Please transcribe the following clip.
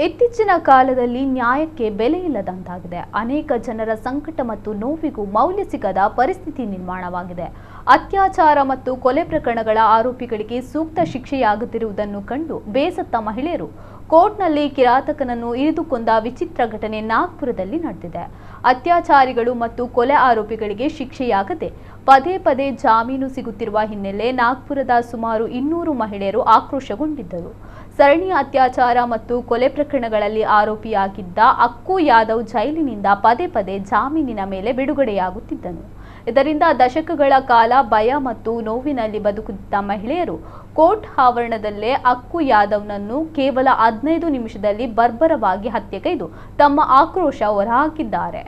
ಇತ್ತೀಚಿನ ಕಾಲದಲ್ಲಿ ನ್ಯಾಯಕ್ಕೆ ಬೆಲೆ ಇಲ್ಲದಂತಾಗಿದೆ. ಅನೇಕ ಜನರ ಸಂಕಟ ಮತ್ತು ನೋವಿಗೂ ಮೌಲ್ಯ ಸಿಗದ ಪರಿಸ್ಥಿತಿ ನಿರ್ಮಾಣವಾಗಿದೆ. ಅತ್ಯಾಚಾರ ಮತ್ತು ಕೊಲೆ ಪ್ರಕರಣಗಳ ಆರೋಪಿಗಳಿಗೆ ಸೂಕ್ತ ಶಿಕ್ಷೆಯಾಗದಿರುವುದನ್ನು ಕಂಡು ಬೇಸತ್ತ ಮಹಿಳೆಯರು ಕೋರ್ಟ್ನಲ್ಲಿ ಕಿರಾತಕನನ್ನು ಇರಿದು ಕೊಂದ ವಿಚಿತ್ರ ಘಟನೆ ನಾಗ್ಪುರದಲ್ಲಿ ನಡೆದಿದೆ. ಅತ್ಯಾಚಾರಿಗಳು ಮತ್ತು ಕೊಲೆ ಆರೋಪಿಗಳಿಗೆ ಶಿಕ್ಷೆಯಾಗದೆ ಪದೇ ಪದೇ ಜಾಮೀನು ಸಿಗುತ್ತಿರುವ ಹಿನ್ನೆಲೆ ನಾಗ್ಪುರದ ಸುಮಾರು 200 ಮಹಿಳೆಯರು ಆಕ್ರೋಶಗೊಂಡಿದ್ದರು. ಸರಣಿ ಅತ್ಯಾಚಾರ ಮತ್ತು ಕೊಲೆ ಪ್ರಕರಣಗಳಲ್ಲಿ ಆರೋಪಿಯಾಗಿದ್ದ ಅಕ್ಕು ಯಾದವ್ ಜೈಲಿನಿಂದ ಪದೇ ಪದೇ ಜಾಮೀನಿನ ಮೇಲೆ ಬಿಡುಗಡೆಯಾಗುತ್ತಿದ್ದನು. ಇದರಿಂದ ದಶಕಗಳ ಕಾಲ ಭಯ ಮತ್ತು ನೋವಿನಲ್ಲಿ ಬದುಕುತ್ತಿದ್ದ ಮಹಿಳೆಯರು ಕೋರ್ಟ್ ಆವರಣದಲ್ಲೇ ಅಕ್ಕು ಯಾದವ್ನನ್ನು ಕೇವಲ 15 ನಿಮಿಷದಲ್ಲಿ ಬರ್ಬರವಾಗಿ ಹತ್ಯೆಗೈದು ತಮ್ಮ ಆಕ್ರೋಶ ಹೊರಹಾಕಿದ್ದಾರೆ.